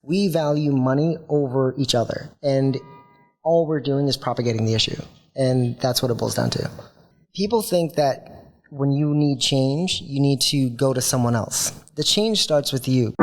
We value money over each other, and all we're doing is propagating the issue, and that's what it boils down to. People think that when you need change, you need to go to someone else. The change starts with you.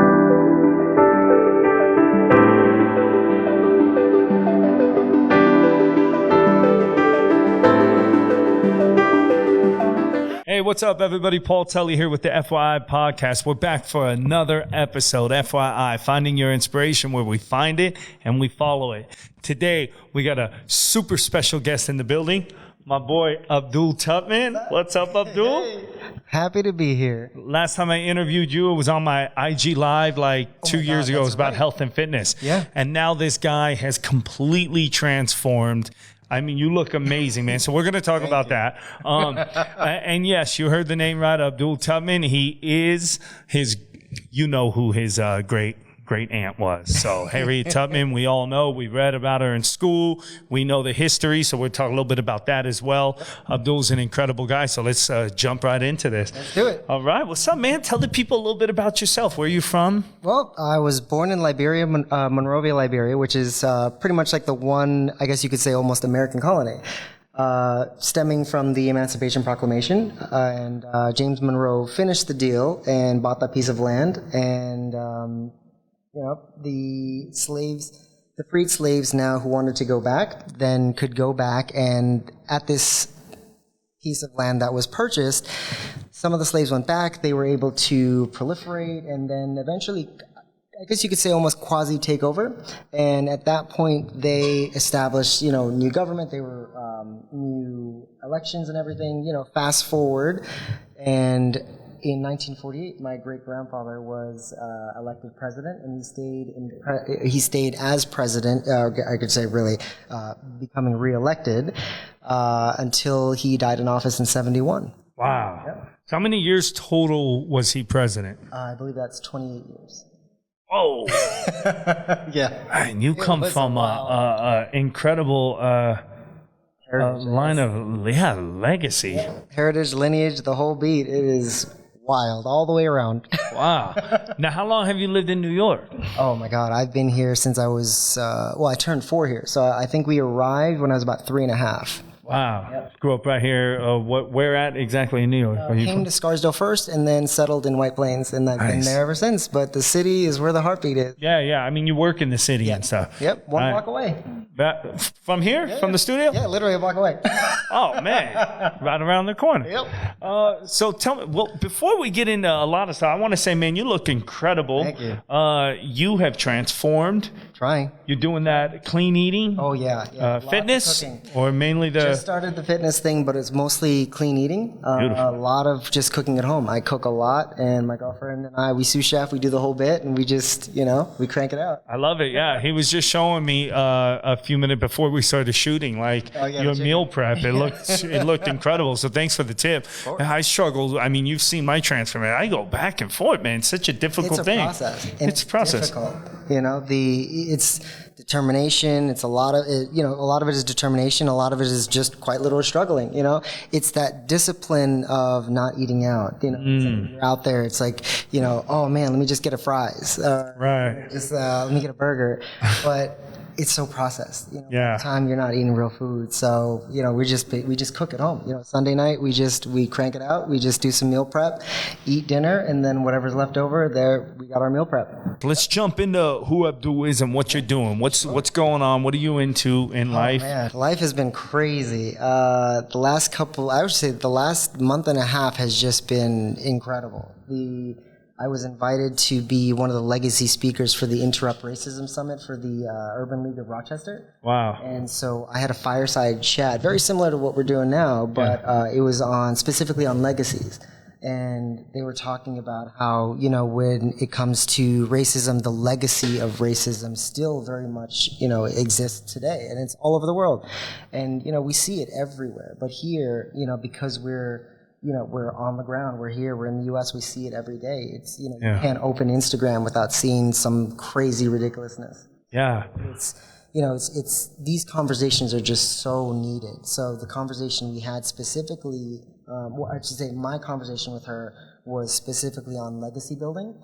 Hey, what's up, everybody? Paul Tully here with the FYI podcast. We're back for another episode, FYI, finding your inspiration where we find it and we follow it. Today, we got a super special guest in the building, my boy, Abdul Tubman. What's up, Abdul? Hey. Happy to be here. Last time I interviewed you, it was on my IG Live like 2 years ago. It was about health and fitness. Yeah. And now this guy has completely transformed. I mean, you look amazing, man. So we're going to talk about that. And yes, you heard the name right, Abdul Tubman. He is his, you know who his great aunt was. So Harriet Tubman, we all know. We read about her in school. We know the history. So we'll talk a little bit about that as well. Abdul's an incredible guy. So let's jump right into this. Let's do it. All right. What's up, man? Tell the people a little bit about yourself. Where are you from? Well, I was born in Liberia, Monrovia, Liberia, which is pretty much like the one, I guess you could say, almost American colony. Stemming from the Emancipation Proclamation, and James Monroe finished the deal and bought that piece of land, and the freed slaves now who wanted to go back then could go back, and at this piece of land that was purchased, some of the slaves went back. They were able to proliferate, and then eventually, I guess you could say, almost quasi takeover. And at that point, they established, new government. They were new elections and everything. Fast forward, and in 1948, my great-grandfather was elected president, and he stayed as president. I could say, really, becoming reelected until he died in office in '71. Wow. Yep. So how many years total was he president? I believe that's 28 years. Oh, yeah. And you come from a incredible line of legacy. Yeah. Heritage, lineage, the whole beat. It is wild all the way around. Wow. Now, how long have you lived in New York? Oh my God, I've been here since I was I turned 4 here, so I think we arrived when I was about 3.5. Wow. Yep. Grew up right here. Where at exactly in New York? Came to Scarsdale first and then settled in White Plains, and I've been there ever since. But the city is where the heartbeat is. Yeah. I mean, you work in the city and stuff. Yep, one block away. From here? From the studio? Yeah, literally a block away. Oh, man. Right around the corner. Yep. So tell me, well, before we get into a lot of stuff, I want to say, man, you look incredible. Thank you. You have transformed. Trying. You're doing that clean eating? Oh, yeah. Fitness? Or mainly the... Just started the fitness thing, but it's mostly clean eating. Beautiful. A lot of just cooking at home. I cook a lot, and my girlfriend and I, we sous chef, we do the whole bit, and we just, we crank it out. I love it, yeah. He was just showing me a few minutes before we started shooting, your meal prep. It looked incredible, so thanks for the tip. I struggled. I mean, you've seen my transformation. I go back and forth, man. It's such a difficult thing. It's a process. Difficult. It's determination. It's a lot of it, a lot of it is determination. A lot of it is just quite literally struggling. It's that discipline of not eating out. It's like you're out there. It's like, oh man, let me just get a fries. Right. Just let me get a burger. But it's so processed. Yeah. All the time you're not eating real food. So, we just cook at home. Sunday night we crank it out. We just do some meal prep, eat dinner, and then whatever's left over, there we got our meal prep. Let's jump into who Abdul is and what you're doing. What's going on? What are you into in life? Man, life has been crazy. The last month and a half has just been incredible. I was invited to be one of the legacy speakers for the Interrupt Racism Summit for the Urban League of Rochester. Wow. And so I had a fireside chat, very similar to what we're doing now, but it was specifically on legacies. And they were talking about how, when it comes to racism, the legacy of racism still very much, exists today. And it's all over the world. And, we see it everywhere. But here, because we're on the ground, we're here, we're in the U.S., we see it every day. It's, you can't open Instagram without seeing some crazy ridiculousness. Yeah. It's these conversations are just so needed. So the conversation we had specifically, I should say my conversation with her was specifically on legacy building,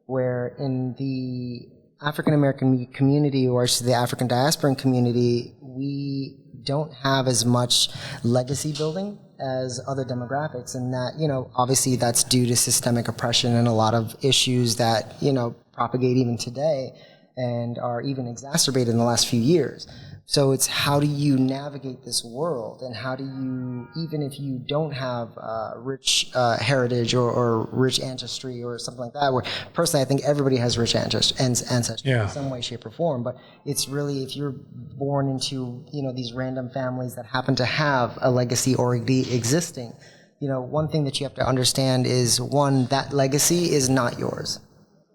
where in the African American community, or the African diasporan community, we don't have as much legacy building as other demographics, and that, obviously that's due to systemic oppression and a lot of issues that, propagate even today and are even exacerbated in the last few years. So it's how do you navigate this world, and how do you, even if you don't have rich heritage or rich ancestry or something like that, where personally I think everybody has rich ancestry in some way, shape, or form, but it's really if you're born into, these random families that happen to have a legacy already existing, one thing that you have to understand is, one, that legacy is not yours.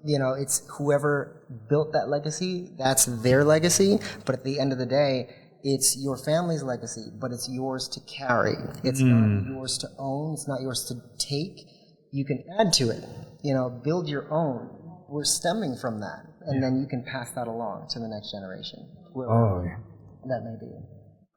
It's whoever built that legacy, that's their legacy. But at the end of the day, it's your family's legacy, but it's yours to carry. It's not yours to own. It's not yours to take. You can add to it, build your own. We're stemming from that. And then you can pass that along to the next generation. That may be.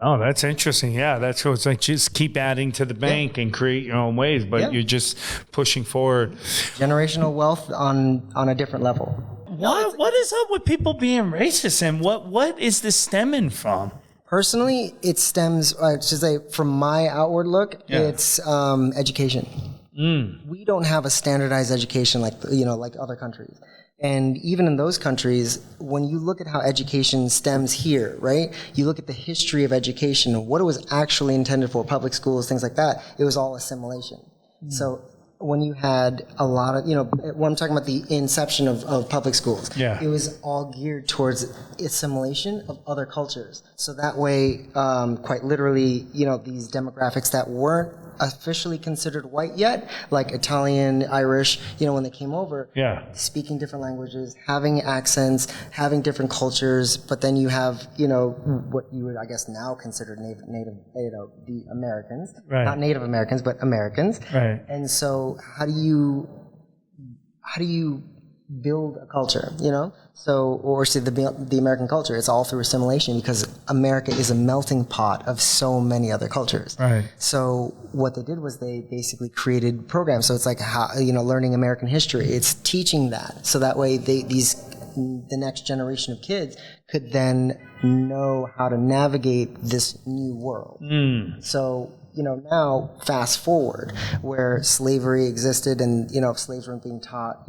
Oh, that's interesting. Yeah, that's what it's like. Just keep adding to the bank and create your own ways, but you're just pushing forward. Generational wealth on a different level. What is up with people being racist, and what is this stemming from? Personally, it stems, from my outward look, it's education. We don't have a standardized education like other countries. And even in those countries, when you look at how education stems here, right? You look at the history of education and what it was actually intended for, public schools, things like that, it was all assimilation. So when you had a lot of, when I'm talking about the inception of public schools, it was all geared towards assimilation of other cultures. So that way, quite literally, these demographics that weren't officially considered white yet, like Italian, Irish, when they came over, speaking different languages, having accents, having different cultures, but then you have, what you would, I guess, now consider native, the Americans, not Native Americans, but Americans. Right. And so how do you build a culture, or say the American culture? It's all through assimilation, because America is a melting pot of so many other cultures. Right. So what they did was they basically created programs. So it's like how, learning American history. It's teaching that, so that way the next generation of kids could then know how to navigate this new world. So now fast forward, where slavery existed, and slaves weren't being taught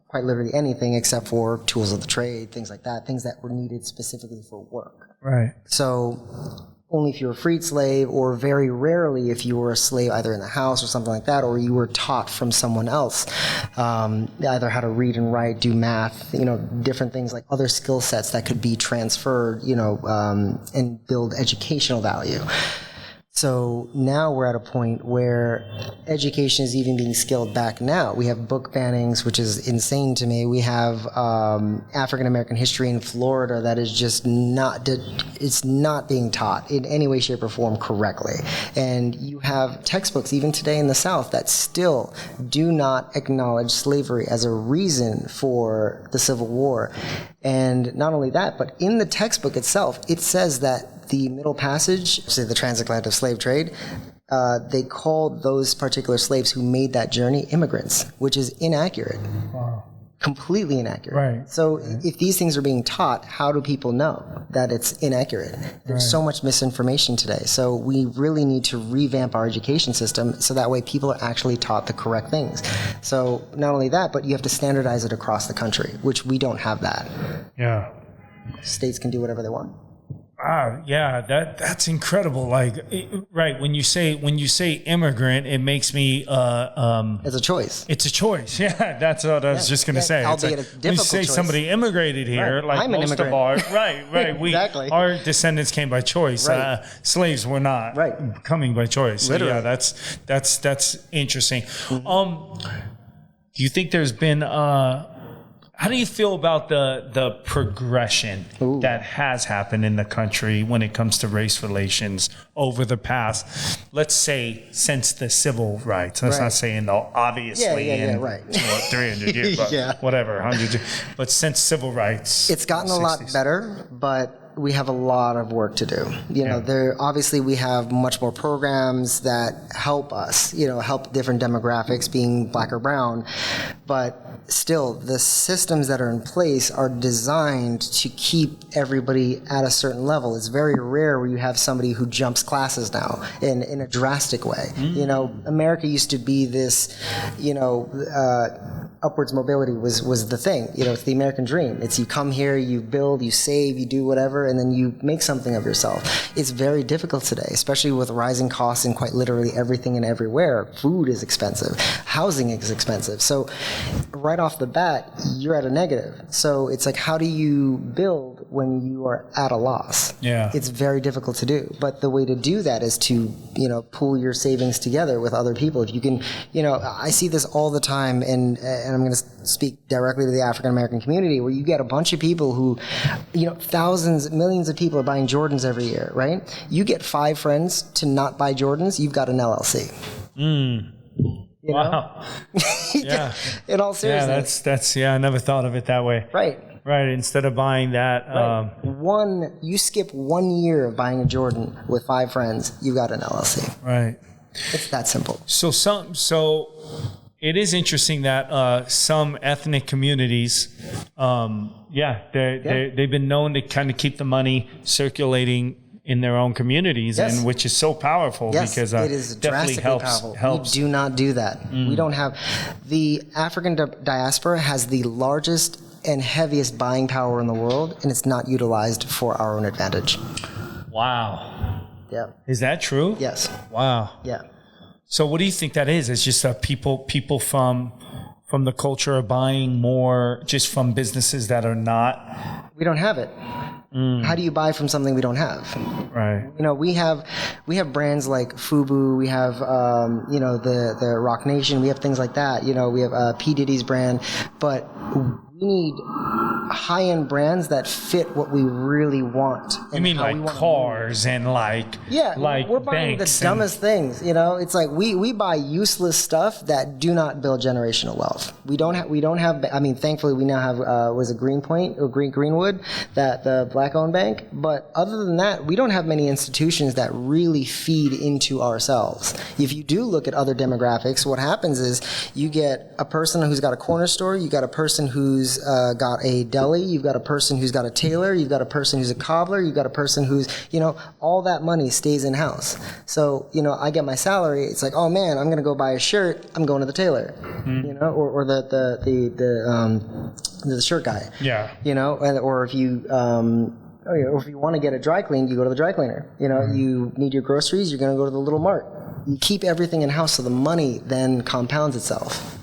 quite literally anything except for tools of the trade, things like that, things that were needed specifically for work. Right. So only if you were a freed slave, or very rarely if you were a slave either in the house or something like that, or you were taught from someone else, either how to read and write, do math, different things, like other skill sets that could be transferred, and build educational value. So now we're at a point where education is even being scaled back now. We have book bannings, which is insane to me. We have African American history in Florida that is just it's not being taught in any way, shape, or form correctly. And you have textbooks even today in the South that still do not acknowledge slavery as a reason for the Civil War. And not only that, but in the textbook itself, it says that the Middle Passage, say the transatlantic slave trade, they called those particular slaves who made that journey immigrants, which is inaccurate. Wow. Completely inaccurate. Right. So if these things are being taught, how do people know that it's inaccurate? There's so much misinformation today. So we really need to revamp our education system so that way people are actually taught the correct things. So not only that, but you have to standardize it across the country, which we don't have that. Yeah. States can do whatever they want. Wow, yeah, that's incredible. Like, right, when you say immigrant, it makes me it's a choice. It's a choice. Yeah, that's what I was just going to say. Albeit it's a like, difficult when you say choice. somebody immigrated here, like I'm an most immigrant. of our right, Exactly. our descendants came by choice. Right. Slaves were not coming by choice. So, Literally. yeah, that's interesting. Do you think there's been how do you feel about the progression that has happened in the country when it comes to race relations over the past, let's say, since the civil rights? Let's not say obviously in 300 years, but whatever, 100 years. But since civil rights. It's gotten 60s. a lot better, but we have a lot of work to do. Obviously we have much more programs that help us, help different demographics, being black or brown, but still the systems that are in place are designed to keep everybody at a certain level. It's very rare where you have somebody who jumps classes now in a drastic way. America used to be this, upwards mobility was the thing. It's the American dream. It's you come here, you build, you save, you do whatever, and then you make something of yourself. It's very difficult today, especially with rising costs in quite literally everything and everywhere. Food is expensive. Housing is expensive. So right off the bat, you're at a negative. So it's like, how do you build when you are at a loss? Yeah. It's very difficult to do. But the way to do that is to, pool your savings together with other people. If you can, I see this all the time, and I'm going to speak directly to the African American community, where you get a bunch of people who, thousands, millions of people are buying Jordans every year, right? You get 5 friends to not buy Jordans, you've got an LLC. Wow. Yeah. In all seriousness. Yeah, that's I never thought of it that way. Right. Right. Instead of buying that. Right. You skip 1 year of buying a Jordan with 5 friends, you've got an LLC. Right. It's that simple. So it is interesting that some ethnic communities, they've been known to kind of keep the money circulating in their own communities, and which is so powerful because it is definitely drastically powerful. We do not do that. We don't have the African diaspora has the largest and heaviest buying power in the world, and it's not utilized for our own advantage. Wow. Yeah. Is that true? Yes. Wow. Yeah. So what do you think that is? It's just people from the culture are buying more just from businesses that are not. We don't have it. How do you buy from something we don't have? Right. We have brands like FUBU. We have the Rock Nation. We have things like that. We have P Diddy's brand, but we need high-end brands that fit what we really want. You mean like cars and like we're buying the dumbest things. It's like we buy useless stuff that do not build generational wealth. We don't have. I mean, thankfully we now have was it Greenpoint or Greenwood, that the black-owned bank. But other than that, we don't have many institutions that really feed into ourselves. If you do look at other demographics, what happens is you get a person who's got a corner store, you got a person who's got a deli, you've got a person who's got a tailor, you've got a person who's a cobbler, you've got a person who's, all that money stays in house. So, I get my salary, it's like, oh man, I'm going to go buy a shirt, I'm going to the tailor, or the shirt guy. Yeah. Or if you, or if you want to get it dry cleaned, you go to the dry cleaner. You need your groceries, you're going to go to the little mart. You keep everything in house so the money then compounds itself.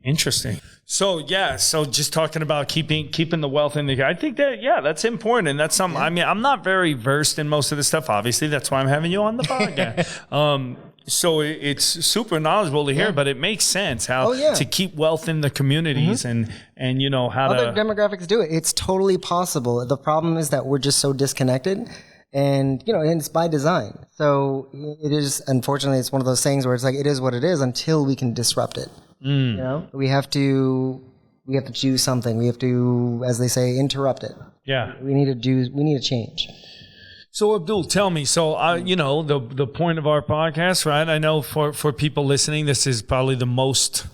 Interesting. So just talking about keeping the wealth in I think that that's important, and that's something. I mean, I'm not very versed in most of this stuff. Obviously, that's why I'm having you on the podcast. So it's super knowledgeable to hear, but it makes sense how to keep wealth in the communities and how other demographics do it. It's totally possible. The problem is that we're just so disconnected. And, and it's by design. So it is, unfortunately, it's one of those things where it's like, it is what it is until we can disrupt it. We have to do something. We have to, as they say, interrupt it. Yeah. We need to change. So Abdul, tell me, the point of our podcast, right? I know for people listening, this is probably the most,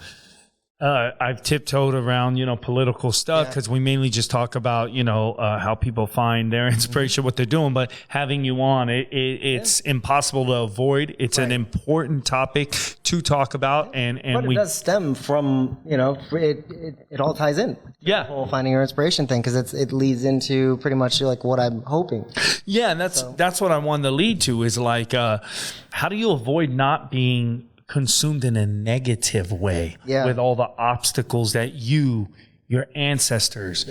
I've tiptoed around, political stuff because we mainly just talk about, how people find their inspiration, what they're doing. But having you on, it's impossible to avoid. It's an important topic to talk about, and but it does stem from, it all ties in. Yeah, the whole finding your inspiration thing, because it leads into pretty much like what I'm hoping. Yeah, and that's what I wanted to lead to is like, how do you avoid not being consumed in a negative way with all the obstacles that your ancestors,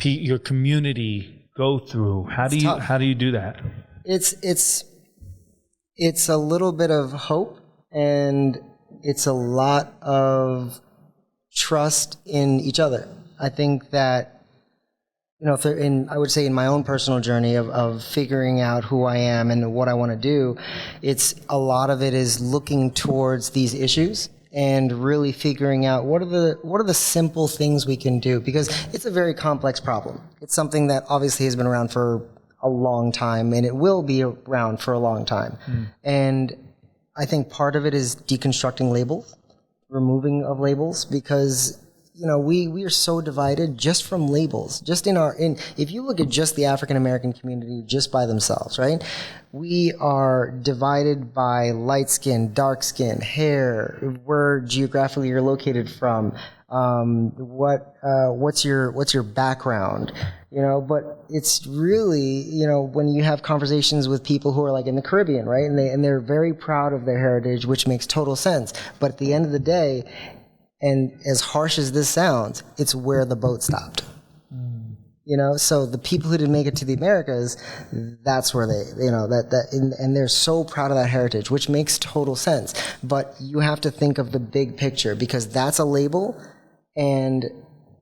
your community go through? How do you do that? It's a little bit of hope, and it's a lot of trust in each other. I think that, I would say in my own personal journey of figuring out who I am and what I want to do, it's a lot of it is looking towards these issues and really figuring out what are the simple things we can do, because it's a very complex problem. It's something that obviously has been around for a long time, and it will be around for a long time. And I think part of it is deconstructing labels, removing of labels, because we are so divided just from labels. Just if you look at just the African American community just by themselves, right? We are divided by light skin, dark skin, hair, where geographically you're located from, what's your background, but it's really, when you have conversations with people who are like in the Caribbean, right? And they're very proud of their heritage, which makes total sense. But at the end of the day, and as harsh as this sounds, it's where the boat stopped. So the people who didn't make it to the Americas, that's where they, and they're so proud of that heritage, which makes total sense. But you have to think of the big picture, because that's a label. And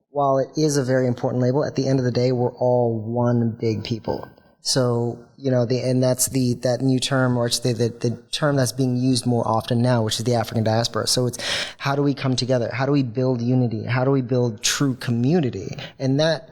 while it is a very important label, at the end of the day, we're all one big people. So, and that's that new term, or it's the term that's being used more often now, which is the African diaspora. So it's, how do we come together? How do we build unity? How do we build true community? And that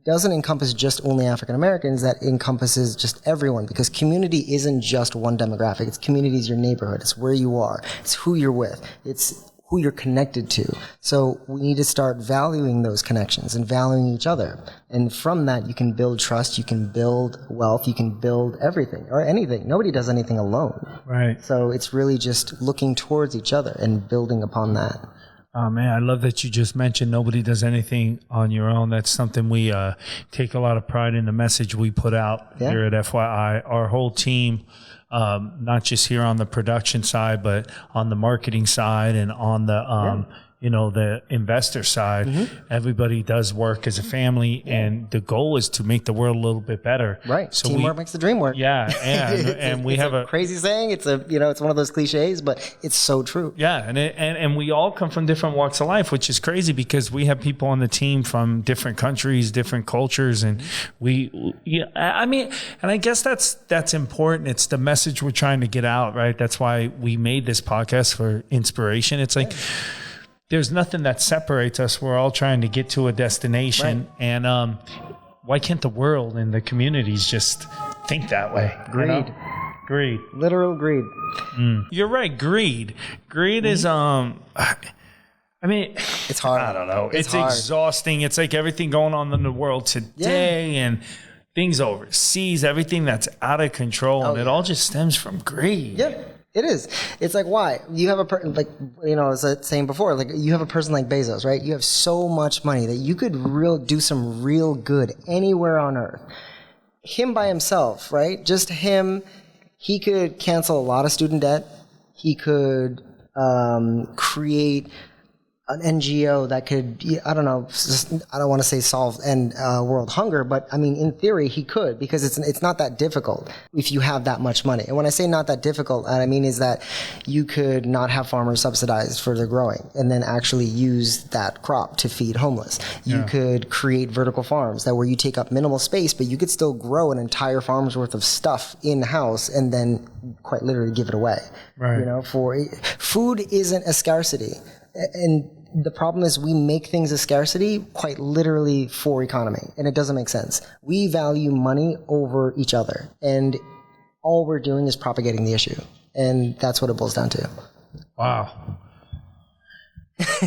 doesn't encompass just only African Americans, that encompasses just everyone, because community isn't just one demographic. It's community is your neighborhood. It's where you are. It's who you're with. It's who you're connected to. So we need to start valuing those connections and valuing each other. And from that, you can build trust, you can build wealth, you can build everything or anything. Nobody does anything alone. Right. So it's really just looking towards each other and building upon that. Oh, man, I love that you just mentioned nobody does anything on your own. That's something we take a lot of pride in, the message we put out here at FYI. Our whole team, not just here on the production side, but on the marketing side and on the the investor side, everybody does work as a family, and the goal is to make the world a little bit better. Right. So teamwork makes the dream work. Yeah, and we have a crazy saying. It's it's one of those cliches, but it's so true. Yeah, and we all come from different walks of life, which is crazy because we have people on the team from different countries, different cultures, and I guess that's important. It's the message we're trying to get out, right? That's why we made this podcast, for inspiration. It's like, there's nothing that separates us. We're all trying to get to a destination. Right. And why can't the world and the communities just think that way? Greed. Greed. Literal greed. You're right. Greed. Greed is, it's hard. I don't know. It's exhausting. It's like everything going on in the world today and things overseas, everything that's out of control. And it all just stems from greed. Yeah. It is. It's like, why? You have as I was saying before, like, you have a person like Bezos, right? You have so much money that you could do some real good anywhere on earth. Him by himself, right? Just him, he could cancel a lot of student debt. He could create an NGO that could, I don't want to say solve world hunger, but I mean, in theory, he could, because it's not that difficult if you have that much money. And when I say not that difficult, what I mean is that you could not have farmers subsidized for their growing and then actually use that crop to feed homeless. You could create vertical farms where you take up minimal space, but you could still grow an entire farm's worth of stuff in-house and then quite literally give it away. Right. For food isn't a scarcity. And the problem is we make things a scarcity quite literally for economy, and it doesn't make sense. We value money over each other, and all we're doing is propagating the issue, and that's what it boils down to. Wow.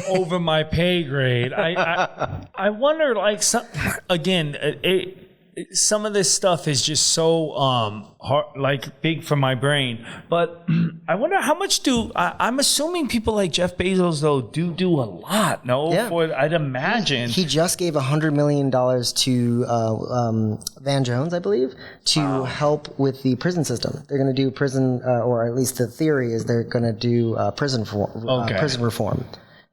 Over my pay grade. I wonder, like, some of this stuff is just so hard, like, big for my brain. But I wonder how much I'm assuming people like Jeff Bezos, though, do a lot. No, I'd imagine he just gave $100 million to Van Jones, I believe, to help with the prison system. They're going to do prison, or at least the theory is they're going to do prison reform.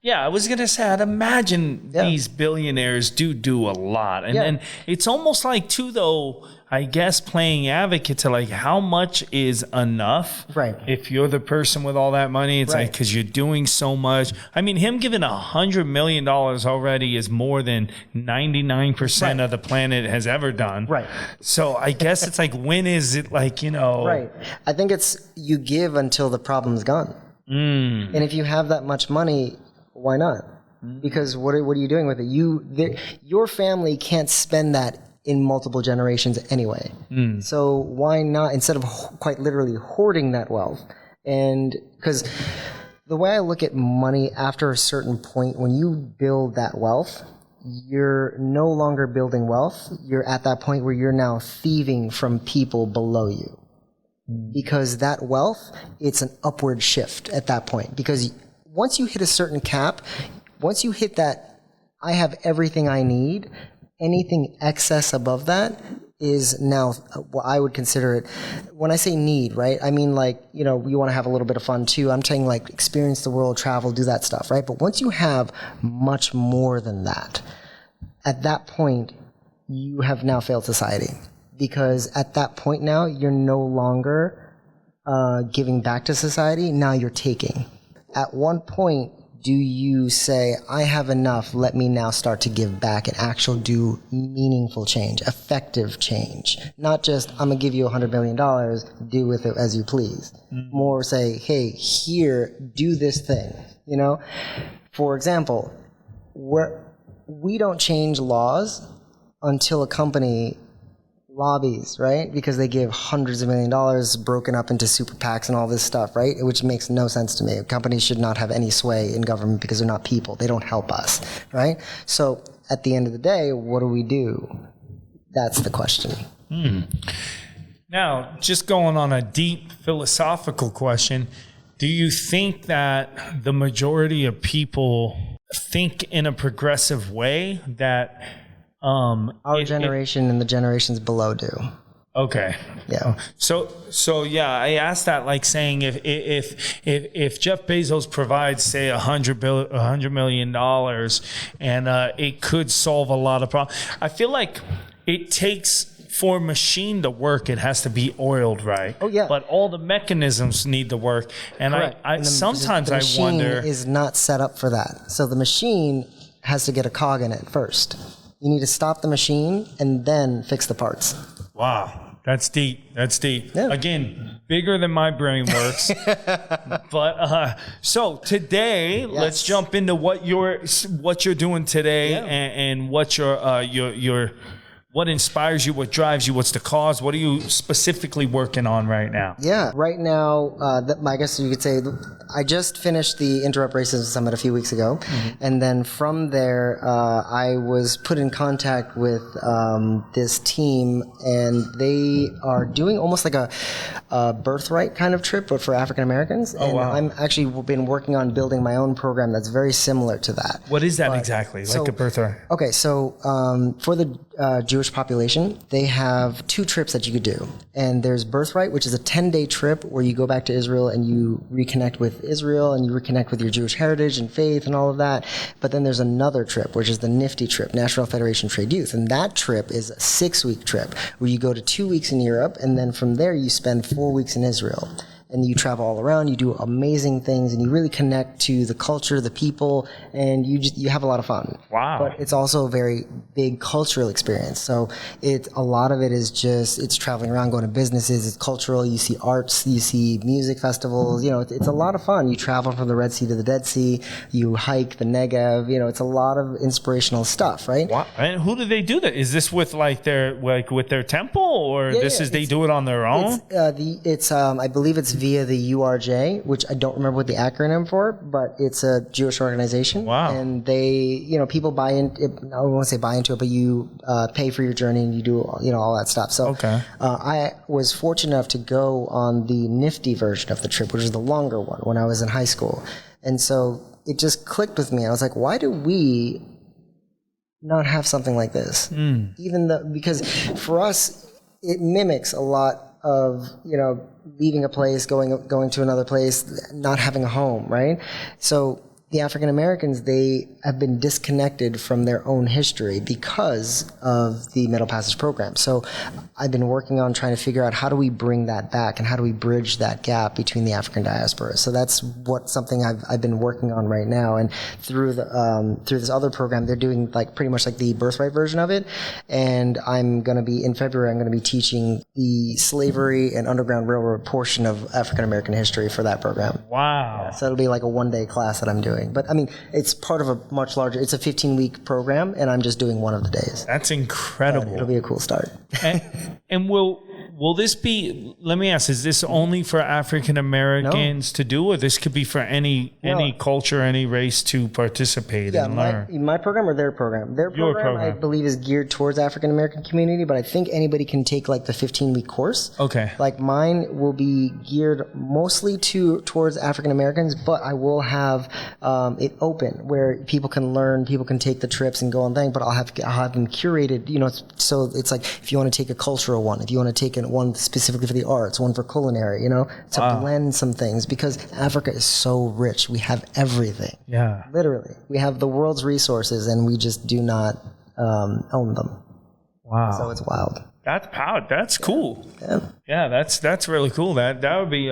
Yeah, I was going to say, I'd imagine these billionaires do a lot. And then it's almost like, too, though, I guess, playing advocate to, like, how much is enough? Right. If you're the person with all that money, it's like, because you're doing so much. I mean, him giving $100 million already is more than 99% of the planet has ever done. Right. So I guess it's like, when is it, like, Right. I think it's you give until the problem's gone. And if you have that much money, why not? Because what are you doing with it? Your family can't spend that in multiple generations anyway. So why not, instead of quite literally hoarding that wealth? And because the way I look at money, after a certain point, when you build that wealth, you're no longer building wealth. You're at that point where you're now thieving from people below you. Because that wealth, it's an upward shift at that point. Because once you hit a certain cap, once you hit that, I have everything I need, anything excess above that is now what I would consider it. When I say need, right, I mean, like, you know, you want to have a little bit of fun too. I'm saying, like, experience the world, travel, do that stuff, right? But once you have much more than that, at that point, you have now failed society. Because at that point now, you're no longer giving back to society. Now you're taking. At one point, do you say, I have enough, let me now start to give back and actually do meaningful change, effective change? Not just, I'm going to give you $100 million, do with it as you please. More say, hey, here, do this thing. You know? For example, we don't change laws until a company lobbies, right? Because they give hundreds of $millions broken up into super PACs and all this stuff, right? Which makes no sense to me. Companies should not have any sway in government because they're not people. They don't help us, right? So at the end of the day, what do? That's the question. Now, just going on a deep philosophical question, do you think that the majority of people think in a progressive way, that our generation and the generations below do? Okay. Yeah. So yeah, I asked that, like, saying if Jeff Bezos provides, say, $100 million, and it could solve a lot of problems. I feel like it takes, for a machine to work, it has to be oiled right. Oh yeah. But all the mechanisms need to work, and I sometimes I wonder, the machine is not set up for that. So the machine has to get a cog in it first. You need to stop the machine and then fix the parts. Wow, that's deep. Yeah. Again, bigger than my brain works. But so today, let's jump into what you're doing today, and what your what inspires you, what drives you, what's the cause, what are you specifically working on right now? Yeah, right now, I guess you could say, I just finished the Interrupt Racism Summit a few weeks ago, and then from there, I was put in contact with this team, and they are doing almost like a birthright kind of trip, but for African Americans. And I'm actually been working on building my own program that's very similar to that. What is that exactly, like a birthright? Okay, so for the Jewish population, they have two trips that you could do. And there's Birthright, which is a 10-day trip where you go back to Israel and you reconnect with Israel and you reconnect with your Jewish heritage and faith and all of that. But then there's another trip, which is the Nifty trip, National Federation of Trade Youth. And that trip is a 6-week trip where you go to 2 weeks in Europe, and then from there you spend 4 weeks in Israel. And you travel all around, you do amazing things, and you really connect to the culture, the people, and you have a lot of fun. Wow. But it's also a very big cultural experience. So a lot of it is just, it's traveling around, going to businesses, it's cultural, you see arts, you see music festivals, it's a lot of fun. You travel from the Red Sea to the Dead Sea, you hike the Negev, it's a lot of inspirational stuff, right? Wow. And who do they do that? Is this with with their temple, or they do it on their own? I believe it's via the URJ, which I don't remember what the acronym for, but it's a Jewish organization. Wow. And they, people buy in, I won't say buy into it, but you pay for your journey and you do, all that stuff. So I was fortunate enough to go on the Nifty version of the trip, which is the longer one, when I was in high school. And so it just clicked with me. I was like, why do we not have something like this? Because for us, it mimics a lot of, leaving a place, going to another place, not having a home, right? So the African Americans, they have been disconnected from their own history because of the Middle Passage program. So I've been working on trying to figure out how do we bring that back and how do we bridge that gap between the African diaspora. So that's something I've been working on right now. And through this other program, they're doing like pretty much like the birthright version of it. And I'm going to be, in February, I'm going to be teaching the slavery and Underground Railroad portion of African American history for that program. Wow. Yeah, so it'll be like a one-day class that I'm doing. But I mean, it's part of a much larger, it's a 15-week program, and I'm just doing one of the days. That's incredible. But it'll be a cool start. and will this be, let me ask, is this only for African Americans to do, or this could be for any culture, any race to participate and learn? My program or their program? Their program, I believe, is geared towards African American community, but I think anybody can take like the 15-week course. Okay. Like mine will be geared mostly towards African Americans, but I will have it open where people can learn, people can take the trips and go on thing, but I'll have them curated, so it's like if you want to take a cultural one, if you want to take one specifically for the arts, one for culinary, to blend some things, because Africa is so rich. We have everything. Yeah. Literally. We have the world's resources and we just do not own them. Wow. So it's wild. That's power. That's cool. Yeah. Yeah, that's really cool. That would be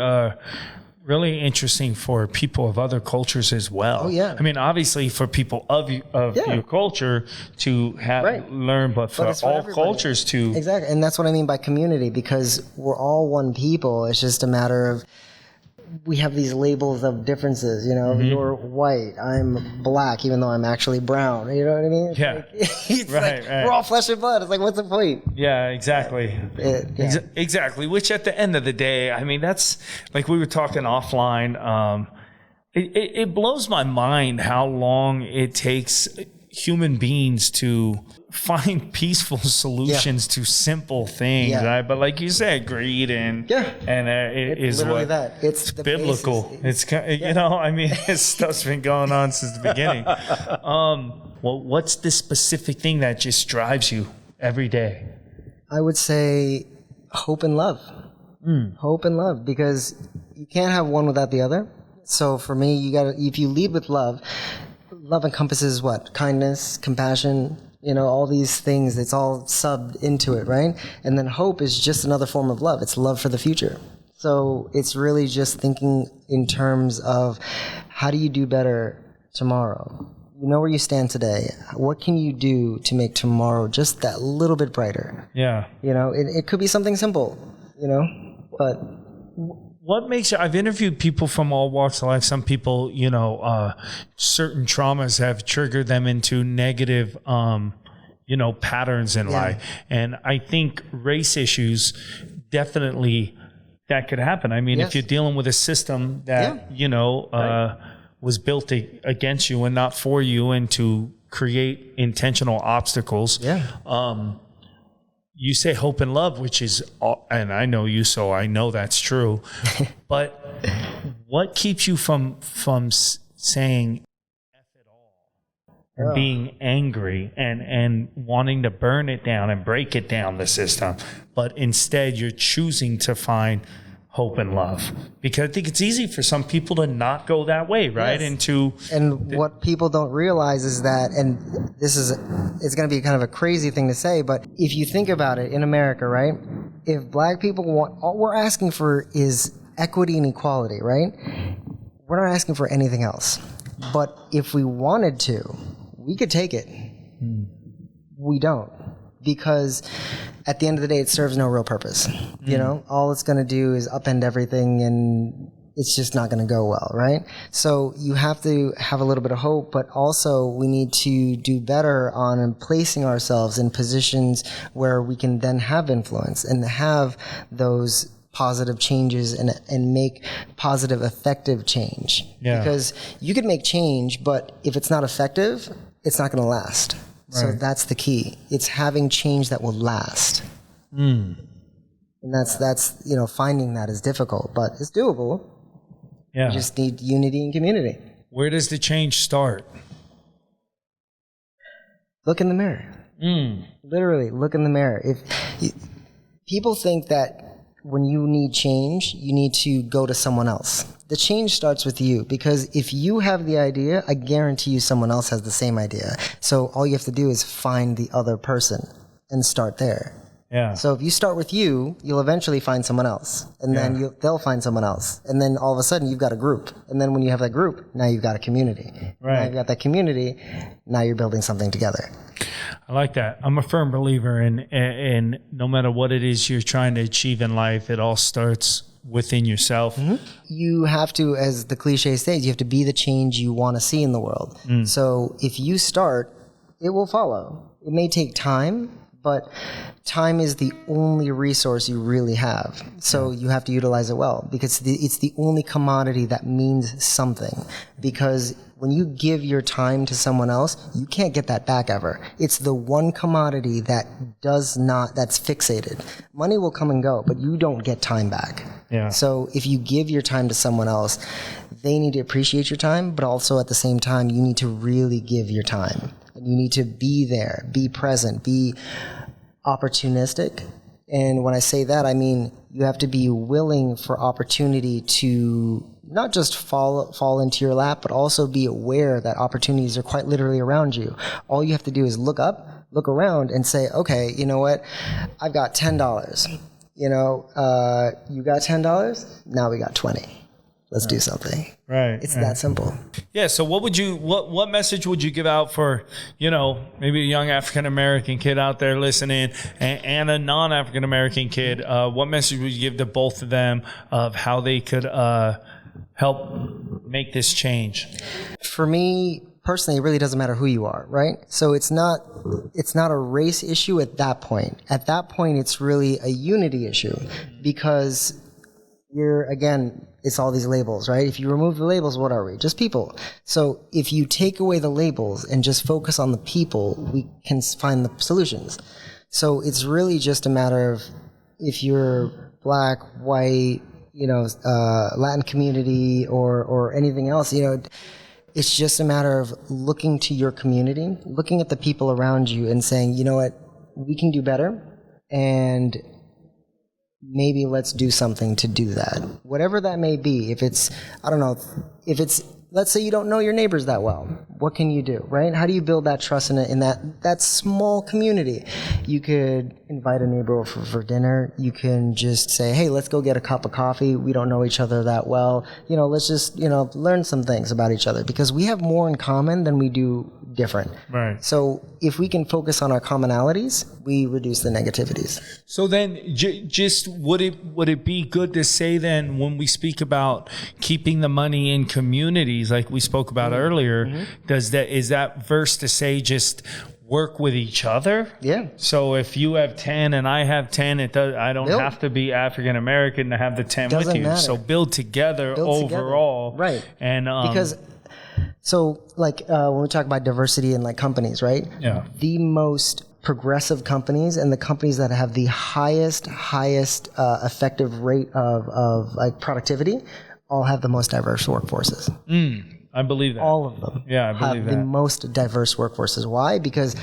really interesting for people of other cultures as well. Oh yeah. I mean, obviously for people of your culture to have learn, but for all everybody. Cultures to exactly. And that's what I mean by community, because we're all one people. It's just a matter of we have these labels of differences, you're white, I'm black, even though I'm actually brown. You know what I mean? It's right. We're all flesh and blood. It's like, what's the point? Yeah, exactly. Exactly. Which at the end of the day, I mean, that's like we were talking offline. It blows my mind how long it takes human beings to find peaceful solutions to simple things, right? But like you said, greed and it is literally what that. It's biblical. It's I mean, this stuff's been going on since the beginning. Well, what's the specific thing that just drives you every day? I would say hope and love. Hope and love, because you can't have one without the other. So for me, if you lead with love encompasses what? Kindness, compassion, all these things. It's all subbed into it, right? And then hope is just another form of love. It's love for the future. So it's really just thinking in terms of how do you do better tomorrow? You know where you stand today. What can you do to make tomorrow just that little bit brighter? Yeah. It could be something simple, but... What makes you, I've interviewed people from all walks of life. Some people, certain traumas have triggered them into negative, patterns in life. And I think race issues definitely, that could happen. I mean, if you're dealing with a system that, was built against you and not for you, and to create intentional obstacles. You say hope and love, which is, and I know you, so I know that's true. But what keeps you from saying F it all and being angry and wanting to burn it down and break it down, the system? But instead, you're choosing to find hope and love, because I think it's easy for some people to not go that way, right? And what people don't realize is that, and it's going to be kind of a crazy thing to say, but if you think about it, in America, right? If black people want, all we're asking for is equity and equality, right? We're not asking for anything else. But if we wanted to, we could take it. We don't. Because at the end of the day, it serves no real purpose. All it's going to do is upend everything, and it's just not going to go well, right? So you have to have a little bit of hope, but also we need to do better on placing ourselves in positions where we can then have influence and have those positive changes and make positive, effective change. Because you could make change, but if it's not effective, it's not going to last. So that's the key. It's having change that will last. And that's finding that is difficult, but it's doable. You just need unity and community. Where does the change start? Look in the mirror. Literally, look in the mirror. If people think that when you need change, you need to go to someone else. The change starts with you, because if you have the idea, I guarantee you someone else has the same idea. So all you have to do is find the other person and start there. Yeah. So if you start with you, you'll eventually find someone else, and then they'll find someone else, and then all of a sudden you've got a group, and then when you have that group, now you've got a community. Right. Now you've got that community. Now you're building something together. I like that. I'm a firm believer in no matter what it is you're trying to achieve in life, it all starts within yourself. Mm-hmm. You have to, as the cliche states, you have to be the change you want to see in the world. So if you start, it will follow. It may take time, but time is the only resource you really have. So you have to utilize it well, because it's the only commodity that means something. Because when you give your time to someone else, you can't get that back ever. It's the one commodity that's fixated. Money will come and go, but you don't get time back. Yeah. So if you give your time to someone else, they need to appreciate your time, but also at the same time, you need to really give your time. And you need to be there, be present, be opportunistic. And when I say that, I mean you have to be willing for opportunity to not just fall into your lap, but also be aware that opportunities are quite literally around you. All you have to do is look up, look around, and say, okay, you know what? I've got $10. You got $10? Now we got 20. Let's do something. Right. It's that simple. Yeah. So what message would you give out for, maybe a young African-American kid out there listening and a non-African-American kid? What message would you give to both of them of how they could help make this change? For me personally, it really doesn't matter who you are, right? So it's not a race issue at that point. At that point, it's really a unity issue, because it's all these labels, right? If you remove the labels, what are we? Just people. So if you take away the labels and just focus on the people, we can find the solutions. So it's really just a matter of, if you're black, white, Latin community or anything else, it's just a matter of looking to your community, looking at the people around you and saying, you know what, we can do better, and maybe let's do something to do that. Whatever that may be. Let's say you don't know your neighbors that well. What can you do, right? How do you build that trust in that small community? You could invite a neighbor over for dinner. You can just say, hey, let's go get a cup of coffee. We don't know each other that well. Let's just, learn some things about each other, because we have more in common than we do different. Right. So if we can focus on our commonalities, we reduce the negativities. So then just would it be good to say then, when we speak about keeping the money in communities, like we spoke about earlier, is that verse to say just work with each other? Yeah. So if you have 10 and I have 10, I don't have to be African American to have the 10 with you. Matter. So build together overall. Right. And because when we talk about diversity in companies, right? Yeah. The most progressive companies and the companies that have the highest effective rate of productivity all have the most diverse workforces. I believe that. All of them. Yeah, I believe that. Have the most diverse workforces. Why? Because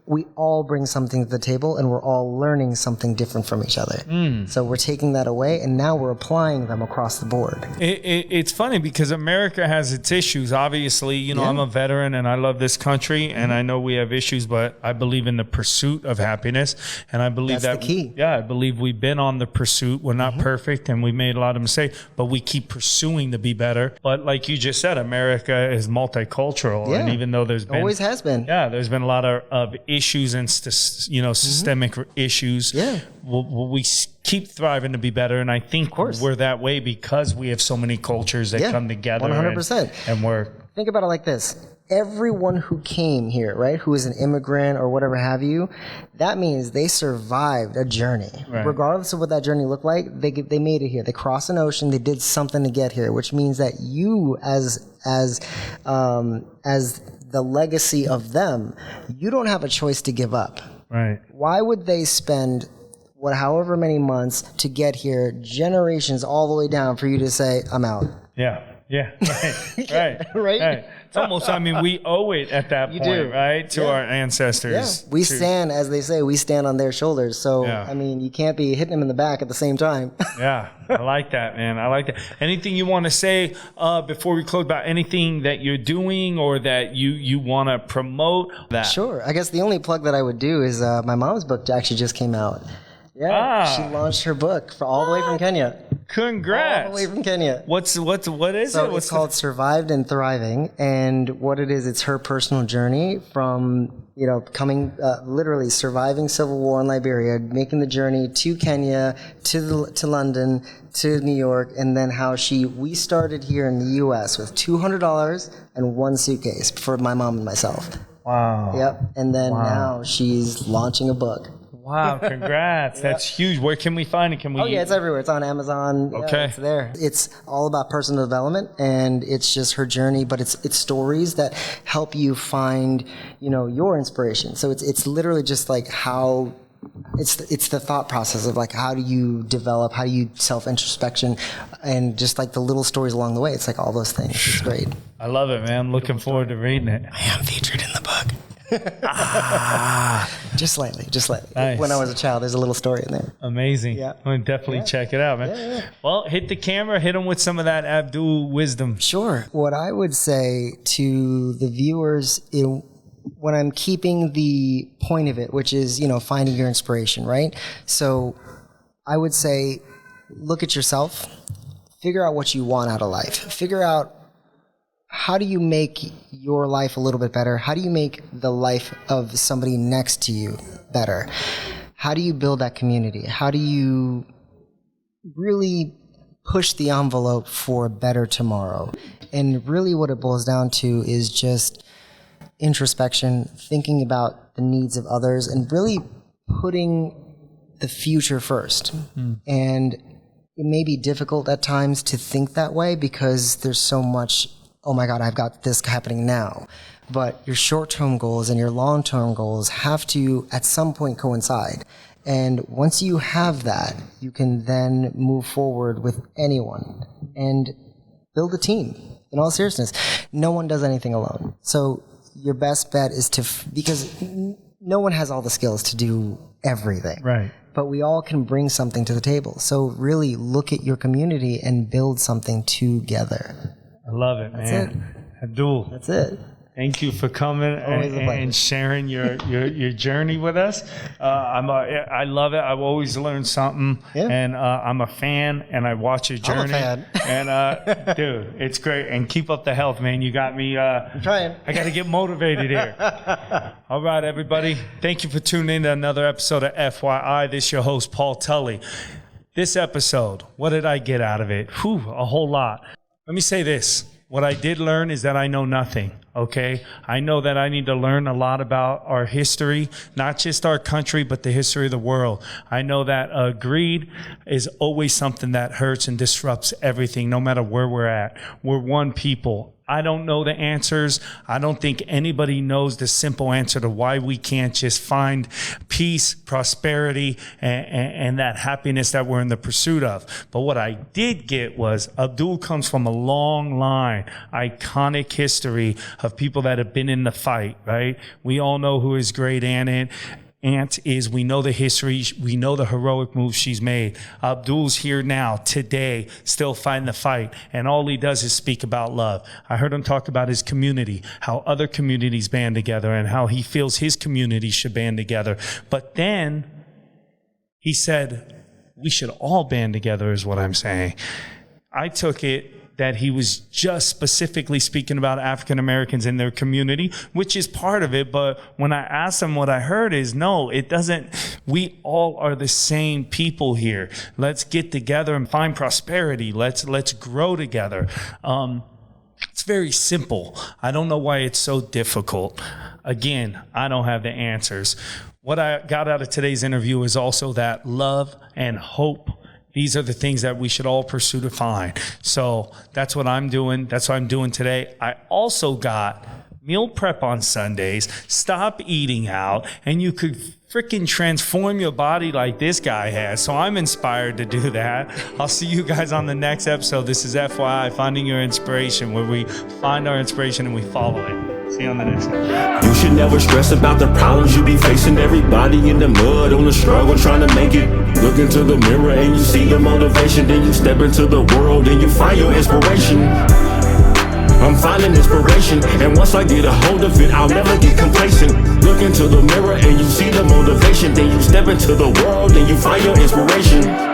we all bring something to the table, and we're all learning something different from each other. So we're taking that away, and now we're applying them across the board. It's funny because America has its issues. Obviously, I'm a veteran, and I love this country, and I know we have issues, but I believe in the pursuit of happiness, and I believe that's the key. Yeah, I believe we've been on the pursuit. We're not perfect, and we made a lot of mistakes, but we keep pursuing to be better. But like you just said, America is multicultural, and even though there's been always has been, there's been a lot of issues and systemic issues. Yeah, we keep thriving to be better, and I think we're that way because we have so many cultures that come together. 100%. And we're think about it like this. Everyone who came here, right, who is an immigrant or whatever have you, that means they survived a journey. Right. Regardless of what that journey looked like, they made it here. They crossed an ocean. They did something to get here, which means that you, as the legacy of them, you don't have a choice to give up. Right. Why would they spend however many months to get here, generations all the way down, for you to say, I'm out? Yeah. Yeah. Right. Right. It's almost, I mean, we owe it at that point, do. right? To our ancestors. We stand, as they say, we stand on their shoulders. So, I mean, you can't be hitting them in the back at the same time. Yeah, I like that, man. I like that. Anything you want to say before we close about anything that you're doing or that you want to promote? That Sure. I guess the only plug that I would do is my mom's book actually just came out. Yeah, she launched her book all the way from Kenya. Congrats! All the way from Kenya. What is So it? it's called Survived and Thriving, and what it is, it's her personal journey from coming, literally surviving civil war in Liberia, making the journey to Kenya, to London, to New York, and then how we started here in the U.S. with $200 and one suitcase for my mom and myself. Wow. Yep. And then now she's launching a book. Wow, congrats. That's huge. Where can we find it? It's everywhere. It's on Amazon. Okay. Yeah, it's there. It's all about personal development, and it's just her journey, but it's stories that help you find, your inspiration. So it's literally just like how it's the thought process of like how do you develop, how do you self-introspection, and just like the little stories along the way. It's like all those things. It's great. I love it, man. I'm looking forward to reading it. I am featured in the book. Just slightly. Nice. When I was a child, there's a little story in there. Amazing. Yeah. I'm going to definitely check it out, man. Yeah. Well, hit the camera, hit them with some of that Abdul wisdom. Sure. What I would say to the viewers, when I'm keeping the point of it, which is, finding your inspiration, right? So I would say, look at yourself, figure out what you want out of life, figure out how do you make your life a little bit better? How do you make the life of somebody next to you better? How do you build that community? How do you really push the envelope for a better tomorrow? And really what it boils down to is just introspection, thinking about the needs of others, and really putting the future first. And it may be difficult at times to think that way because there's so much, oh my God, I've got this happening now. But your short-term goals and your long-term goals have to, at some point, coincide. And once you have that, you can then move forward with anyone and build a team. In all seriousness, no one does anything alone. So your best bet is because no one has all the skills to do everything. Right. But we all can bring something to the table. So really look at your community and build something together. I love it, man. That's it. Abdul. That's it. Thank you for coming and sharing your journey with us. I love it. I've always learned something, and I'm a fan, and I watch your journey. I'm a fan. And dude, it's great. And keep up the health, man. You got me. I'm trying. I got to get motivated here. All right, everybody. Thank you for tuning in to another episode of FYI. This is your host, Paul Tully. This episode, what did I get out of it? A whole lot. Let me say this. What I did learn is that I know nothing, okay? I know that I need to learn a lot about our history, not just our country, but the history of the world. I know that greed is always something that hurts and disrupts everything, no matter where we're at. We're one people. I don't know the answers. I don't think anybody knows the simple answer to why we can't just find peace, prosperity, and that happiness that we're in the pursuit of. But what I did get was Abdul comes from a long line, iconic history of people that have been in the fight, right? We all know who his great aunt is. We know the history. We know the heroic moves she's made. Abdul's here now, today, still fighting the fight. And all he does is speak about love. I heard him talk about his community, how other communities band together and how he feels his community should band together. But then he said, we should all band together is what I'm saying. I took it that he was just specifically speaking about African Americans in their community, which is part of it. But when I asked him, what I heard is, no, it doesn't. We all are the same people here. Let's get together and find prosperity. Let's grow together. It's very simple. I don't know why it's so difficult. Again, I don't have the answers. What I got out of today's interview is also that love and hope, these are the things that we should all pursue to find. So that's what I'm doing. That's what I'm doing today. I also got meal prep on Sundays, stop eating out, and you could freaking transform your body like this guy has. So I'm inspired to do that. I'll see you guys on the next episode. This is FYI, Finding Your Inspiration, where we find our inspiration and we follow it. See you on the next episode. You should never stress about the problems you be facing. Everybody in the mud on the struggle trying to make it. Look into the mirror and you see the motivation. Then you step into the world and you find your inspiration. I'm finding inspiration, and once I get a hold of it, I'll never get complacent. Look into the mirror and you see the motivation. Then you step into the world and you find your inspiration.